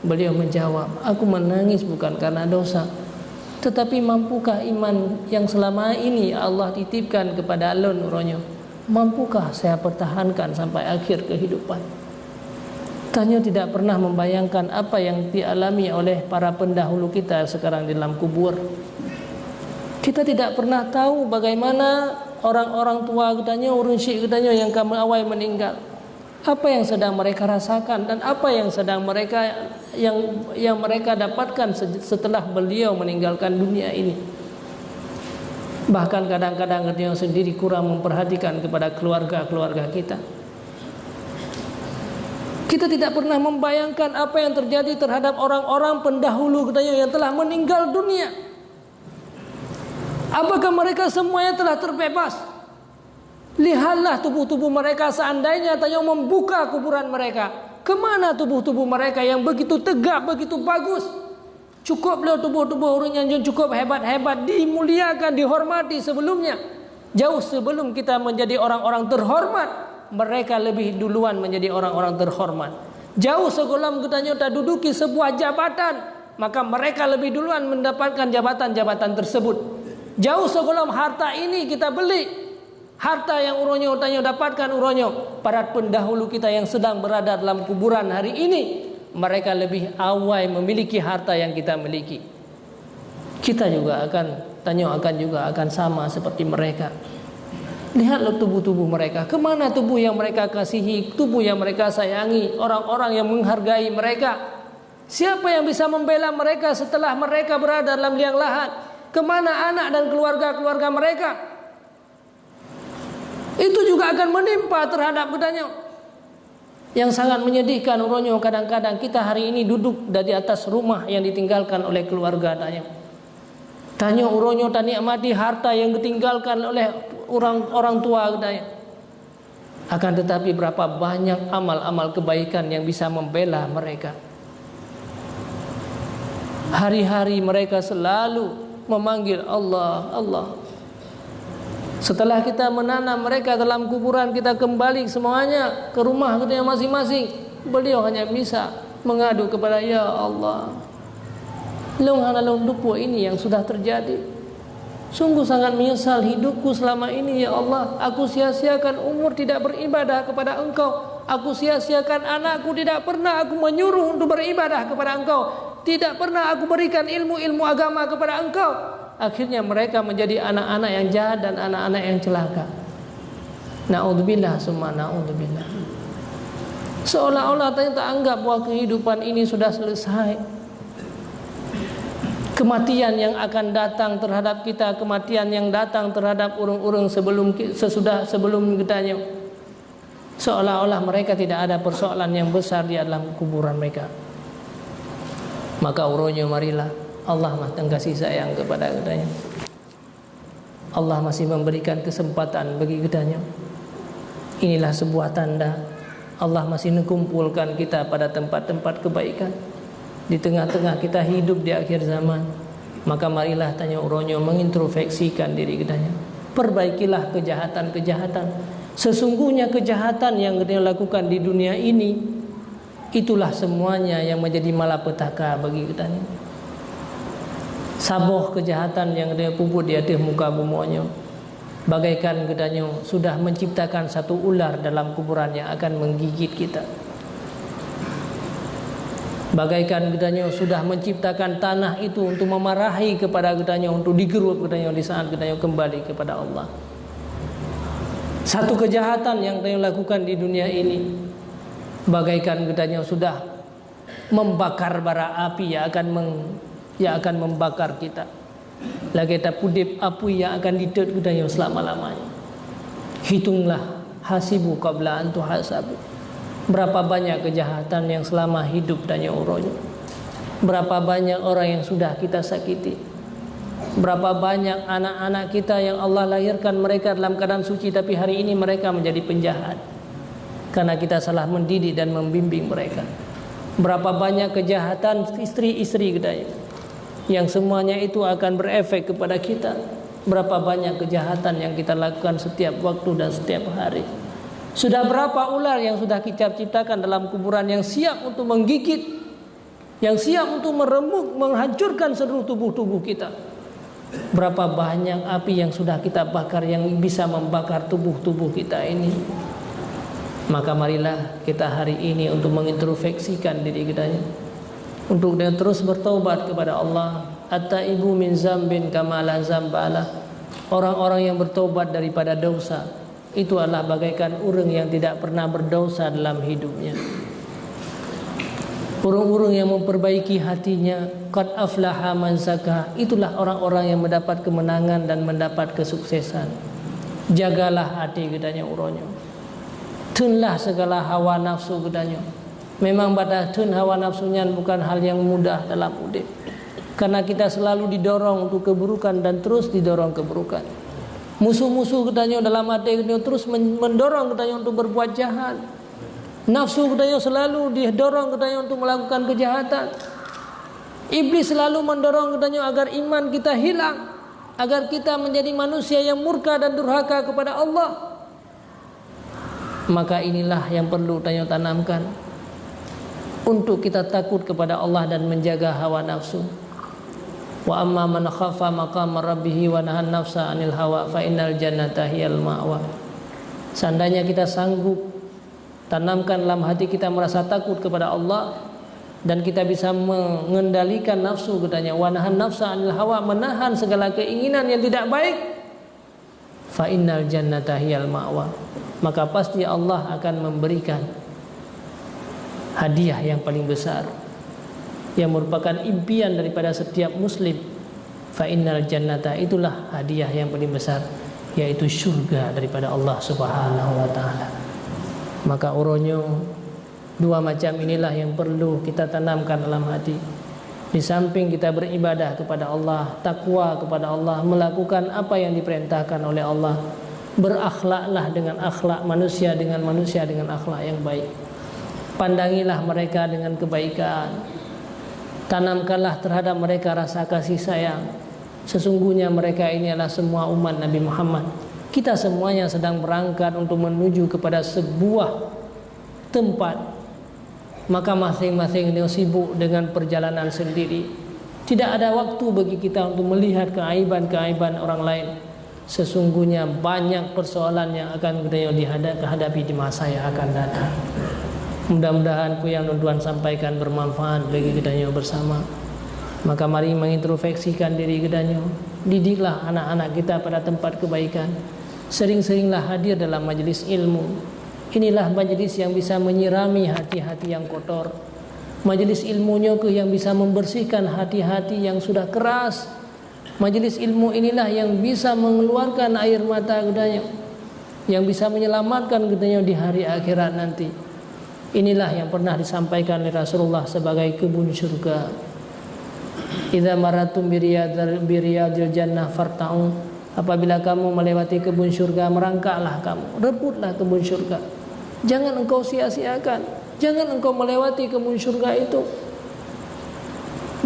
Speaker 1: Beliau menjawab, aku menangis bukan karena dosa, tetapi mampukah iman yang selama ini Allah titipkan kepada alun uronyo? Mampukah saya pertahankan sampai akhir kehidupan? Tanya tidak pernah membayangkan apa yang dialami oleh para pendahulu kita sekarang di dalam kubur. Kita tidak pernah tahu bagaimana orang-orang tua katanya, urun syekh katanya yang kami awal meninggal. Apa yang sedang mereka rasakan dan apa yang sedang mereka yang mereka dapatkan setelah beliau meninggalkan dunia ini. Bahkan kadang-kadang kita sendiri kurang memperhatikan kepada keluarga-keluarga kita. Kita tidak pernah membayangkan apa yang terjadi terhadap orang-orang pendahulu kita yang telah meninggal dunia. Apakah mereka semuanya telah terbebas? Lihatlah tubuh-tubuh mereka, seandainya tanya membuka kuburan mereka, kemana tubuh-tubuh mereka yang begitu tegak, begitu bagus? Cukuplah tubuh-tubuh orang yang cukup hebat-hebat, dimuliakan, dihormati sebelumnya. Jauh sebelum kita menjadi orang-orang terhormat, mereka lebih duluan menjadi orang-orang terhormat. Jauh sebelum kita duduki sebuah jabatan, maka mereka lebih duluan mendapatkan jabatan-jabatan tersebut. Jauh sebelum harta ini kita beli, harta yang uronyo dapatkan uronyo, para pendahulu kita yang sedang berada dalam kuburan hari ini, mereka lebih awal memiliki harta yang kita miliki, kita juga akan sama seperti mereka. Lihatlah tubuh-tubuh mereka, kemana tubuh yang mereka kasihi, tubuh yang mereka sayangi, orang-orang yang menghargai mereka. Siapa yang bisa membela mereka setelah mereka berada dalam liang lahat? Kemana anak dan keluarga-keluarga mereka? Itu juga akan menimpa terhadap kitanya. Yang sangat menyedihkan uronyo, kadang-kadang kita hari ini duduk dari atas rumah yang ditinggalkan oleh keluarga tanya. Tanya uronyo tak nikmati harta yang ditinggalkan oleh orang tua tanya. Akan tetapi berapa banyak amal-amal kebaikan yang bisa membela mereka. Hari-hari mereka selalu memanggil Allah, Allah. Setelah kita menanam mereka dalam kuburan, kita kembali semuanya ke rumah kita masing-masing. Beliau hanya bisa mengadu kepada ya Allah. Long dupu ini yang sudah terjadi. Sungguh sangat menyesal hidupku selama ini ya Allah. Aku sia-siakan umur tidak beribadah kepada Engkau. Aku sia-siakan anakku, tidak pernah aku menyuruh untuk beribadah kepada Engkau. Tidak pernah aku berikan ilmu-ilmu agama kepada Engkau. Akhirnya mereka menjadi anak-anak yang jahat dan anak-anak yang celaka. Na'udzubillah summa na'udzubillah. Seolah-olah tak anggap bahwa kehidupan ini sudah selesai. Kematian yang akan datang terhadap kita, kematian yang datang terhadap urung-urung sebelum kitanya. Seolah-olah mereka tidak ada persoalan yang besar di dalam kuburan mereka. Maka uronyo marilah Allah masih kasih sayang kepada kitanya. Allah masih memberikan kesempatan bagi kitanya. Inilah sebuah tanda Allah masih mengumpulkan kita pada tempat-tempat kebaikan. Di tengah-tengah kita hidup di akhir zaman, maka marilah tanya uronyo mengintrospeksikan diri kitanya. Perbaikilah kejahatan-kejahatan. Sesungguhnya kejahatan yang kita lakukan di dunia ini, itulah semuanya yang menjadi malapetaka bagi kita. Saboh kejahatan yang dia puput di atas muka bumonyo, bagaikan kitanya sudah menciptakan satu ular dalam kuburan yang akan menggigit kita. Bagaikan kitanya sudah menciptakan tanah itu untuk memarahi kepada kitanya, untuk digerup kitanya di saat kitanya kembali kepada Allah. Satu kejahatan yang kita lakukan di dunia ini, bagaikan kitanya sudah membakar bara api yang akan membakar kita. Lagi kita pudip api yang akan didot kitanya selama-lamanya. Hitunglah hasibu qabla an tuhasabu. Berapa banyak kejahatan yang selama hidup tanya uronyo. Berapa banyak orang yang sudah kita sakiti. Berapa banyak anak-anak kita yang Allah lahirkan mereka dalam keadaan suci, tapi hari ini mereka menjadi penjahat karena kita salah mendidik dan membimbing mereka. Berapa banyak kejahatan istri-istri kita yang semuanya itu akan berefek kepada kita. Berapa banyak kejahatan yang kita lakukan setiap waktu dan setiap hari. Sudah berapa ular yang sudah kita ciptakan dalam kuburan yang siap untuk menggigit, yang siap untuk meremuk, menghancurkan seluruh tubuh-tubuh kita. Berapa banyak api yang sudah kita bakar yang bisa membakar tubuh-tubuh kita ini. Maka marilah kita hari ini untuk mengintrospeksikan diri kita, untuk dia terus bertaubat kepada Allah. At-taibu min zambin kama la zambalah. Orang-orang yang bertaubat daripada dosa itu adalah bagaikan urang yang tidak pernah berdosa dalam hidupnya. Urang-urang yang memperbaiki hatinya, qad aflaha man zakah, itulah orang-orang yang mendapat kemenangan dan mendapat kesuksesan. Jagalah hati kitanya uronyo. Tunlah segala hawa nafsu kitanya. Memang pada tun hawa nafsunya bukan hal yang mudah dalam hidup. Karena kita selalu didorong untuk keburukan dan terus didorong keburukan. Musuh-musuh kitanya dalam hati kitanya terus mendorong kitanya untuk berbuat jahat. Nafsu kitanya selalu didorong kitanya untuk melakukan kejahatan. Iblis selalu mendorong kitanya agar iman kita hilang, agar kita menjadi manusia yang murka dan durhaka kepada Allah. Maka inilah yang perlu tanya tanamkan untuk kita takut kepada Allah dan menjaga hawa nafsu. Wa amma man khafa maqama rabbih wa nahan nafsa 'anil hawa fa innal jannata hiyal ma'wa. Seandainya kita sanggup tanamkan dalam hati kita merasa takut kepada Allah, dan kita bisa mengendalikan nafsu katanya, wa nahan nafsa 'anil hawa, menahan segala keinginan yang tidak baik, fa innal jannata hiyal ma'wa, maka pasti Allah akan memberikan hadiah yang paling besar yang merupakan impian daripada setiap muslim. Fa innal jannata, itulah hadiah yang paling besar, yaitu syurga daripada Allah Subhanahu wa taala. Maka uronyo dua macam inilah yang perlu kita tanamkan dalam hati. Di samping kita beribadah kepada Allah, takwa kepada Allah, melakukan apa yang diperintahkan oleh Allah, berakhlaklah dengan akhlak manusia dengan akhlak yang baik. Pandangilah mereka dengan kebaikan, tanamkanlah terhadap mereka rasa kasih sayang. Sesungguhnya mereka ini adalah semua umat Nabi Muhammad. Kita semuanya sedang berangkat untuk menuju kepada sebuah tempat, maka masing-masing dia sibuk dengan perjalanan sendiri. Tidak ada waktu bagi kita untuk melihat keaiban-keaiban orang lain. Sesungguhnya banyak persoalan yang akan kita hadapi di masa yang akan datang. Mudah-mudahan apa yang tuan sampaikan bermanfaat bagi kita bersama. Maka mari mengintrospeksikan diri kita. Didiklah anak-anak kita pada tempat kebaikan. Sering-seringlah hadir dalam majlis ilmu. Inilah majlis yang bisa menyirami hati-hati yang kotor. Majlis ilmunya yang bisa membersihkan hati-hati yang sudah keras. Majlis ilmu inilah yang bisa mengeluarkan air mata kita, yang bisa menyelamatkan kita di hari akhirat nanti. Inilah yang pernah disampaikan oleh Rasulullah sebagai kebun syurga. Idza maratum biriyadil jannah farta'u, apabila kamu melewati kebun syurga, merangkaklah kamu, rebutlah kebun syurga. Jangan engkau sia-siakan, jangan engkau melewati kebun syurga itu.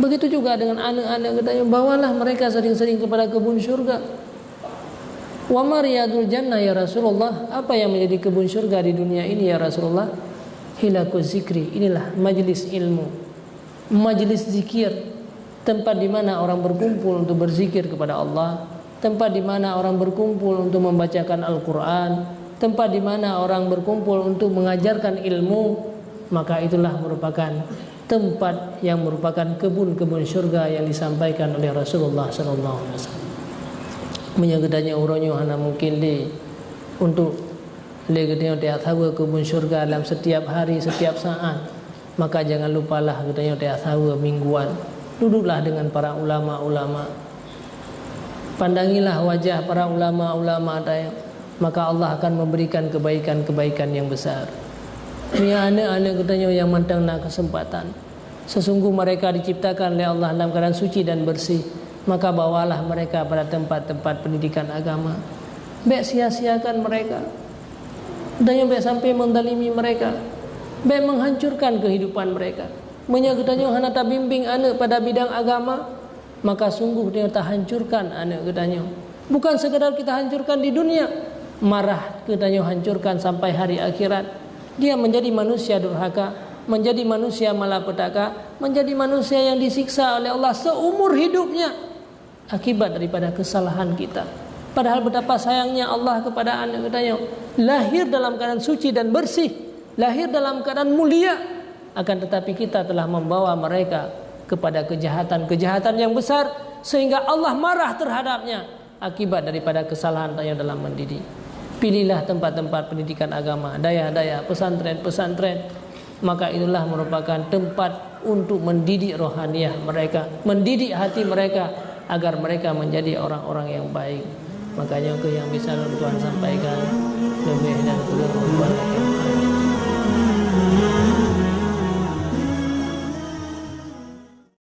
Speaker 1: Begitu juga dengan anak-anak kita, bawalah mereka sering-sering kepada kebun syurga. Wa mariyadul jannah ya Rasulullah, apa yang menjadi kebun syurga di dunia ini ya Rasulullah? Hilakuz zikri, inilah majlis ilmu, majlis zikir, tempat di mana orang berkumpul untuk berzikir kepada Allah, tempat di mana orang berkumpul untuk membacakan Al-Quran, tempat di mana orang berkumpul untuk mengajarkan ilmu. Maka itulah merupakan tempat yang merupakan kebun-kebun syurga yang disampaikan oleh Rasulullah sallallahu alaihi wasallam. Menyegedanya uronyo hana mungkin untuk legednya dia tahu kebun syurga dalam setiap hari, setiap saat. Maka jangan lupalah katanya dia tahu mingguan. Duduklah dengan para ulama-ulama. Pandangilah wajah para ulama-ulama tadi, maka Allah akan memberikan kebaikan-kebaikan yang besar. Ini anak-anak katanya yang mantangna kesempatan. Sesungguh mereka diciptakan oleh Allah dalam keadaan suci dan bersih. Maka bawalah mereka pada tempat-tempat pendidikan agama. Baik sia-siakan mereka, dan yang baik sampai mendalimi mereka, baik menghancurkan kehidupan mereka. Menyagutanya hana tak bimbing anak pada bidang agama, maka sungguh dia tak hancurkan anak katanya. Bukan sekadar kita hancurkan di dunia, marah katanya hancurkan sampai hari akhirat. Dia menjadi manusia durhaka, menjadi manusia malapetaka, menjadi manusia yang disiksa oleh Allah seumur hidupnya akibat daripada kesalahan kita. Padahal betapa sayangnya Allah kepada anak katanya, lahir dalam keadaan suci dan bersih, lahir dalam keadaan mulia, akan tetapi kita telah membawa mereka kepada kejahatan-kejahatan yang besar, sehingga Allah marah terhadapnya akibat daripada kesalahan yang dalam mendidik. Pilihlah tempat-tempat pendidikan agama, daya-daya, pesantren-pesantren, maka itulah merupakan tempat untuk mendidik rohaniah mereka, mendidik hati mereka agar mereka menjadi orang-orang yang baik. Makanya yang bisa Tuhan sampaikan,